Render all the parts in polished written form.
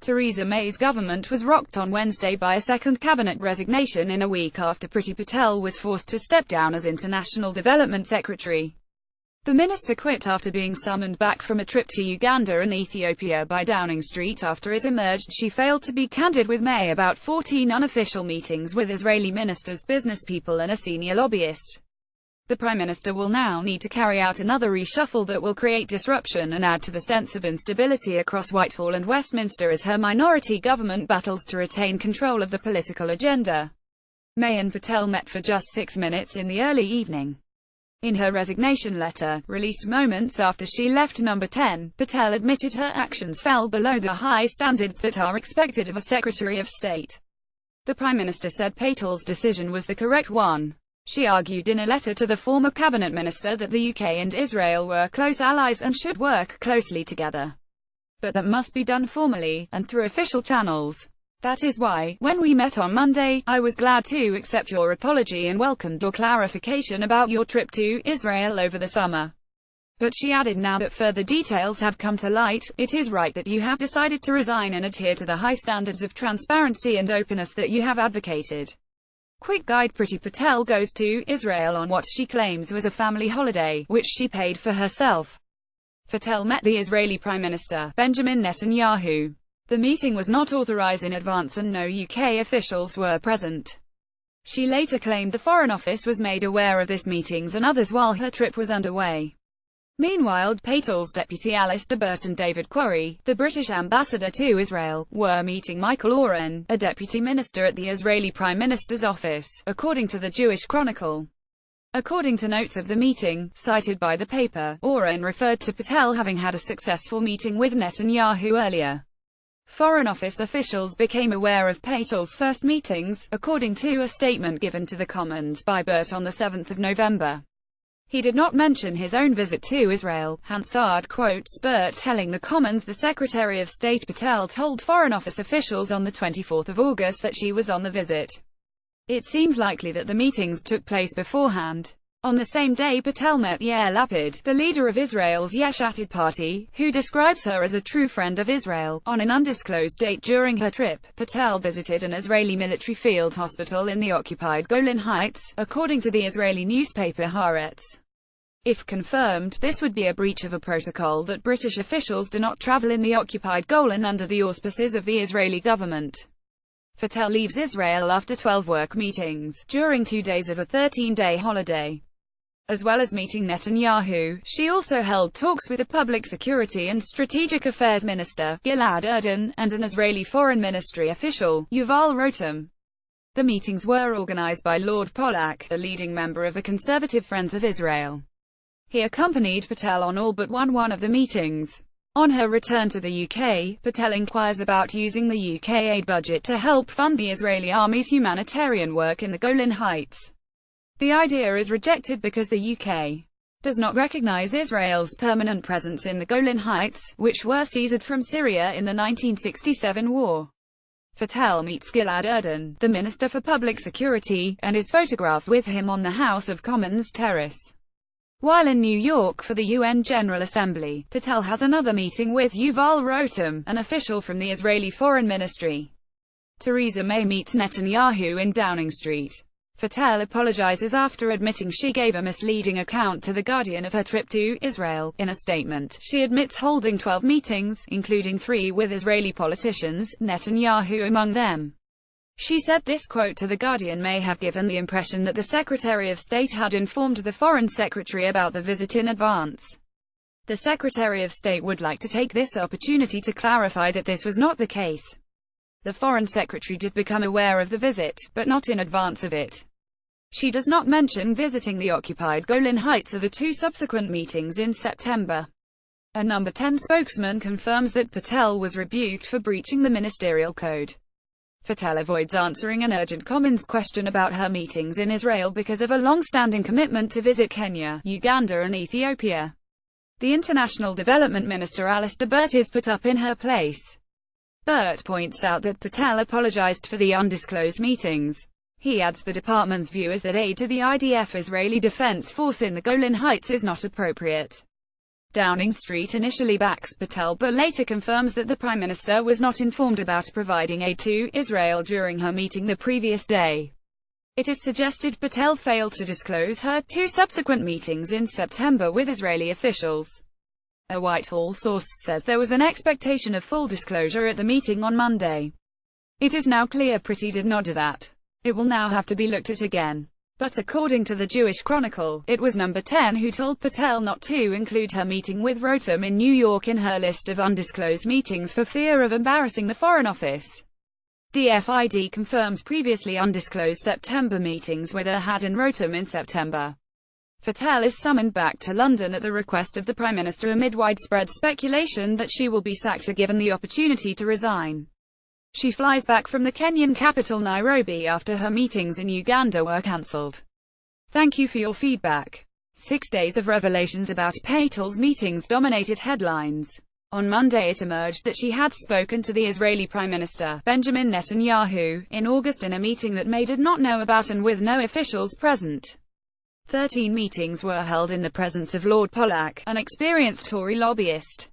Theresa May's government was rocked on Wednesday by a second cabinet resignation in a week after Priti Patel was forced to step down as International Development Secretary. The minister quit after being summoned back from a trip to Uganda and Ethiopia by Downing Street after it emerged she failed to be candid with May about 14 unofficial meetings with Israeli ministers, businesspeople and a senior lobbyist. The Prime Minister will now need to carry out another reshuffle that will create disruption and add to the sense of instability across Whitehall and Westminster as her minority government battles to retain control of the political agenda. May and Patel met for just 6 minutes in the early evening. In her resignation letter, released moments after she left Number 10, Patel admitted her actions fell below the high standards that are expected of a Secretary of State. The Prime Minister said Patel's decision was the correct one. She argued in a letter to the former cabinet minister that the UK and Israel were close allies and should work closely together. But that must be done formally, and through official channels. That is why, when we met on Monday, I was glad to accept your apology and welcomed your clarification about your trip to Israel over the summer. But she added, now that further details have come to light, it is right that you have decided to resign and adhere to the high standards of transparency and openness that you have advocated. Quick guide: Priti Patel goes to Israel on what she claims was a family holiday, which she paid for herself. Patel met the Israeli Prime Minister, Benjamin Netanyahu. The meeting was not authorized in advance and no UK officials were present. She later claimed the Foreign Office was made aware of this meetings and others while her trip was underway. Meanwhile, Patel's deputy Alistair Burt and David Quarry, the British ambassador to Israel, were meeting Michael Oren, a deputy minister at the Israeli Prime Minister's office, according to the Jewish Chronicle. According to notes of the meeting, cited by the paper, Oren referred to Patel having had a successful meeting with Netanyahu earlier. Foreign Office officials became aware of Patel's first meetings, according to a statement given to the Commons by Burt on 7 November. He did not mention his own visit to Israel. Hansard quotes Burt telling the Commons the Secretary of State Patel told Foreign Office officials on 24 August that she was on the visit. It seems likely that the meetings took place beforehand. On the same day Patel met Yair Lapid, the leader of Israel's Yesh Atid party, who describes her as a true friend of Israel. On an undisclosed date during her trip, Patel visited an Israeli military field hospital in the occupied Golan Heights, according to the Israeli newspaper Haaretz. If confirmed, this would be a breach of a protocol that British officials do not travel in the occupied Golan under the auspices of the Israeli government. Patel leaves Israel after 12 work meetings, during 2 days of a 13-day holiday. As well as meeting Netanyahu, she also held talks with the Public Security and Strategic Affairs Minister, Gilad Erdan, and an Israeli Foreign Ministry official, Yuval Rotem. The meetings were organized by Lord Pollack, a leading member of the Conservative Friends of Israel. He accompanied Patel on all but one of the meetings. On her return to the UK, Patel inquires about using the UK aid budget to help fund the Israeli army's humanitarian work in the Golan Heights. The idea is rejected because the UK does not recognize Israel's permanent presence in the Golan Heights, which were seized from Syria in the 1967 war. Patel meets Gilad Erdan, the Minister for Public Security, and is photographed with him on the House of Commons terrace. While in New York for the UN General Assembly, Patel has another meeting with Yuval Rotem, an official from the Israeli Foreign Ministry. Theresa May meets Netanyahu in Downing Street. Patel apologizes after admitting she gave a misleading account to The Guardian of her trip to Israel. In a statement, she admits holding 12 meetings, including 3 with Israeli politicians, Netanyahu among them. She said this quote to The Guardian may have given the impression that the Secretary of State had informed the Foreign Secretary about the visit in advance. The Secretary of State would like to take this opportunity to clarify that this was not the case. The Foreign Secretary did become aware of the visit, but not in advance of it. She does not mention visiting the occupied Golan Heights or the 2 subsequent meetings in September. A Number 10 spokesman confirms that Patel was rebuked for breaching the ministerial code. Patel avoids answering an urgent Commons question about her meetings in Israel because of a long-standing commitment to visit Kenya, Uganda and Ethiopia. The International Development Minister Alistair Burt is put up in her place. Burt points out that Patel apologized for the undisclosed meetings. He adds the department's view is that aid to the IDF Israeli Defense Force in the Golan Heights is not appropriate. Downing Street initially backs Patel but later confirms that the Prime Minister was not informed about providing aid to Israel during her meeting the previous day. It is suggested Patel failed to disclose her two subsequent meetings in September with Israeli officials. A Whitehall source says there was an expectation of full disclosure at the meeting on Monday. It is now clear Priti did not do that. It will now have to be looked at again. But according to the Jewish Chronicle, it was number 10 who told Patel not to include her meeting with Rotem in New York in her list of undisclosed meetings for fear of embarrassing the Foreign Office. DFID confirms previously undisclosed September meetings with Ahad and Rotem in September. Patel is summoned back to London at the request of the Prime Minister amid widespread speculation that she will be sacked if given the opportunity to resign. She flies back from the Kenyan capital Nairobi after her meetings in Uganda were cancelled. Thank you for your feedback. 6 days of revelations about Patel's meetings dominated headlines. On Monday it emerged that she had spoken to the Israeli Prime Minister, Benjamin Netanyahu, in August in a meeting that May did not know about and with no officials present. 13 meetings were held in the presence of Lord Pollack, an experienced Tory lobbyist.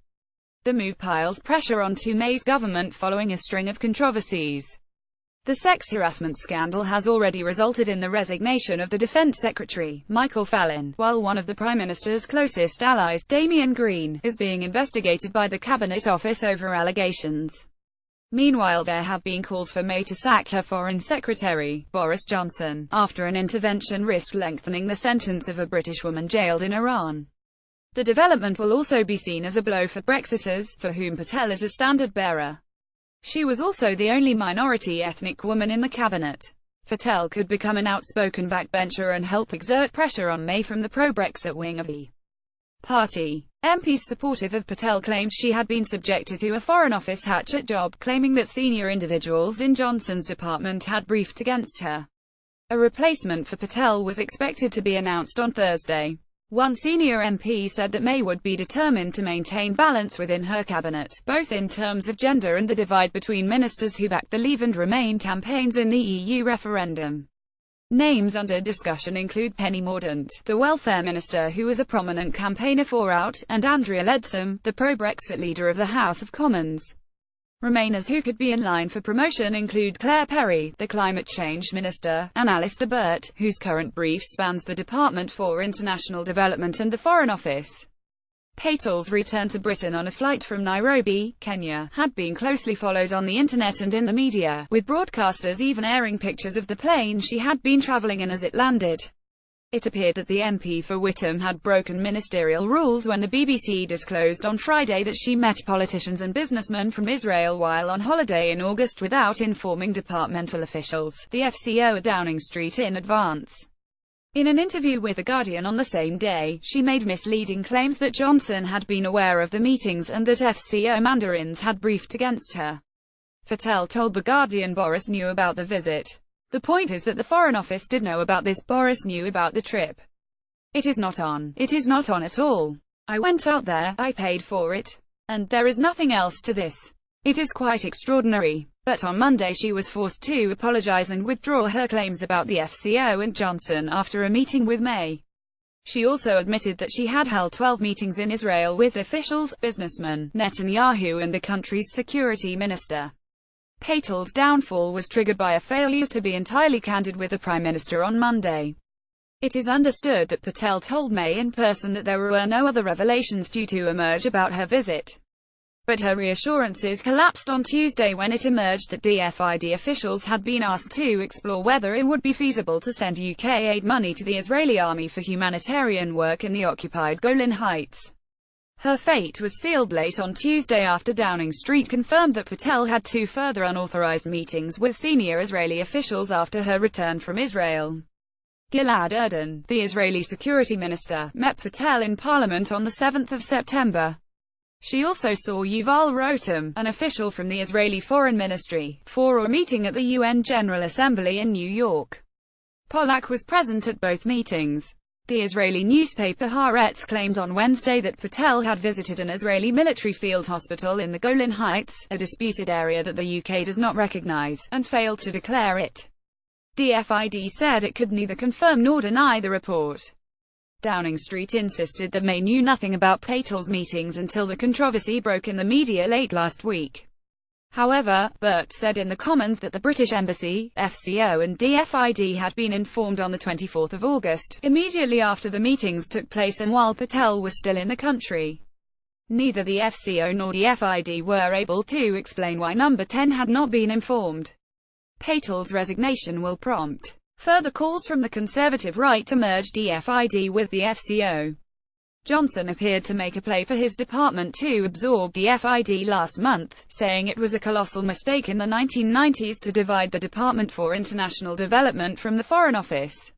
The move piles pressure onto May's government following a string of controversies. The sex harassment scandal has already resulted in the resignation of the Defence Secretary, Michael Fallon, while one of the Prime Minister's closest allies, Damian Green, is being investigated by the Cabinet Office over allegations. Meanwhile, there have been calls for May to sack her Foreign Secretary, Boris Johnson, after an intervention risked lengthening the sentence of a British woman jailed in Iran. The development will also be seen as a blow for Brexiters, for whom Patel is a standard-bearer. She was also the only minority ethnic woman in the cabinet. Patel could become an outspoken backbencher and help exert pressure on May from the pro-Brexit wing of the party. MPs supportive of Patel claimed she had been subjected to a Foreign Office hatchet job, claiming that senior individuals in Johnson's department had briefed against her. A replacement for Patel was expected to be announced on Thursday. One senior MP said that May would be determined to maintain balance within her cabinet, both in terms of gender and the divide between ministers who backed the Leave and Remain campaigns in the EU referendum. Names under discussion include Penny Mordaunt, the welfare minister who was a prominent campaigner for Out, and Andrea Leadsom, the pro-Brexit leader of the House of Commons. Remainers who could be in line for promotion include Claire Perry, the climate change minister, and Alistair Burt, whose current brief spans the Department for International Development and the Foreign Office. Patel's return to Britain on a flight from Nairobi, Kenya, had been closely followed on the internet and in the media, with broadcasters even airing pictures of the plane she had been travelling in as it landed. It appeared that the MP for Whittam had broken ministerial rules when the BBC disclosed on Friday that she met politicians and businessmen from Israel while on holiday in August without informing departmental officials, the FCO at Downing Street, in advance. In an interview with The Guardian on the same day, she made misleading claims that Johnson had been aware of the meetings and that FCO mandarins had briefed against her. Patel told The Guardian Boris knew about the visit. The point is that the Foreign Office did know about this. Boris knew about the trip. It is not on. It is not on at all. I went out there, I paid for it. And there is nothing else to this. It is quite extraordinary. But on Monday she was forced to apologize and withdraw her claims about the FCO and Johnson after a meeting with May. She also admitted that she had held 12 meetings in Israel with officials, businessmen, Netanyahu and the country's security minister. Patel's downfall was triggered by a failure to be entirely candid with the Prime Minister on Monday. It is understood that Patel told May in person that there were no other revelations due to emerge about her visit. But her reassurances collapsed on Tuesday when it emerged that DFID officials had been asked to explore whether it would be feasible to send UK aid money to the Israeli army for humanitarian work in the occupied Golan Heights. Her fate was sealed late on Tuesday after Downing Street confirmed that Patel had two further unauthorized meetings with senior Israeli officials after her return from Israel. Gilad Erdan, the Israeli security minister, met Patel in Parliament on the 7th of September. She also saw Yuval Rotem, an official from the Israeli Foreign Ministry, for a meeting at the UN General Assembly in New York. Pollack was present at both meetings. The Israeli newspaper Haaretz claimed on Wednesday that Patel had visited an Israeli military field hospital in the Golan Heights, a disputed area that the UK does not recognize, and failed to declare it. DFID said it could neither confirm nor deny the report. Downing Street insisted that May knew nothing about Patel's meetings until the controversy broke in the media late last week. However, Burt said in the Commons that the British Embassy, FCO and DFID had been informed on the 24th of August, immediately after the meetings took place and while Patel was still in the country. Neither the FCO nor DFID were able to explain why Number 10 had not been informed. Patel's resignation will prompt further calls from the Conservative right to merge DFID with the FCO. Johnson appeared to make a play for his department to absorb DFID last month, saying it was a colossal mistake in the 1990s to divide the Department for International Development from the Foreign Office.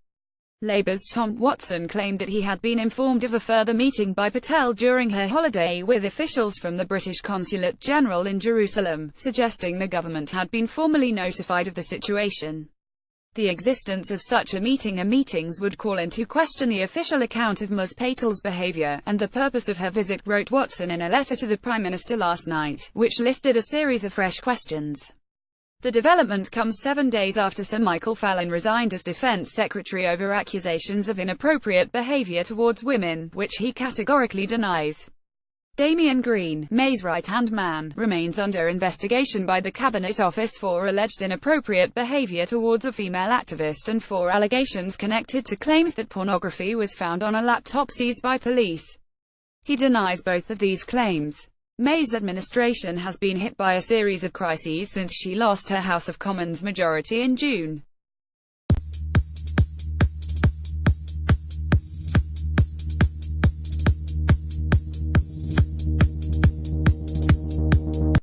Labour's Tom Watson claimed that he had been informed of a further meeting by Patel during her holiday with officials from the British Consulate General in Jerusalem, suggesting the government had been formally notified of the situation. The existence of such a meeting or meetings would call into question the official account of Ms. Patel's behaviour, and the purpose of her visit, wrote Watson in a letter to the Prime Minister last night, which listed a series of fresh questions. The development comes 7 days after Sir Michael Fallon resigned as Defence Secretary over accusations of inappropriate behaviour towards women, which he categorically denies. Damien Green, May's right-hand man, remains under investigation by the Cabinet Office for alleged inappropriate behaviour towards a female activist and for allegations connected to claims that pornography was found on a laptop seized by police. He denies both of these claims. May's administration has been hit by a series of crises since she lost her House of Commons majority in June.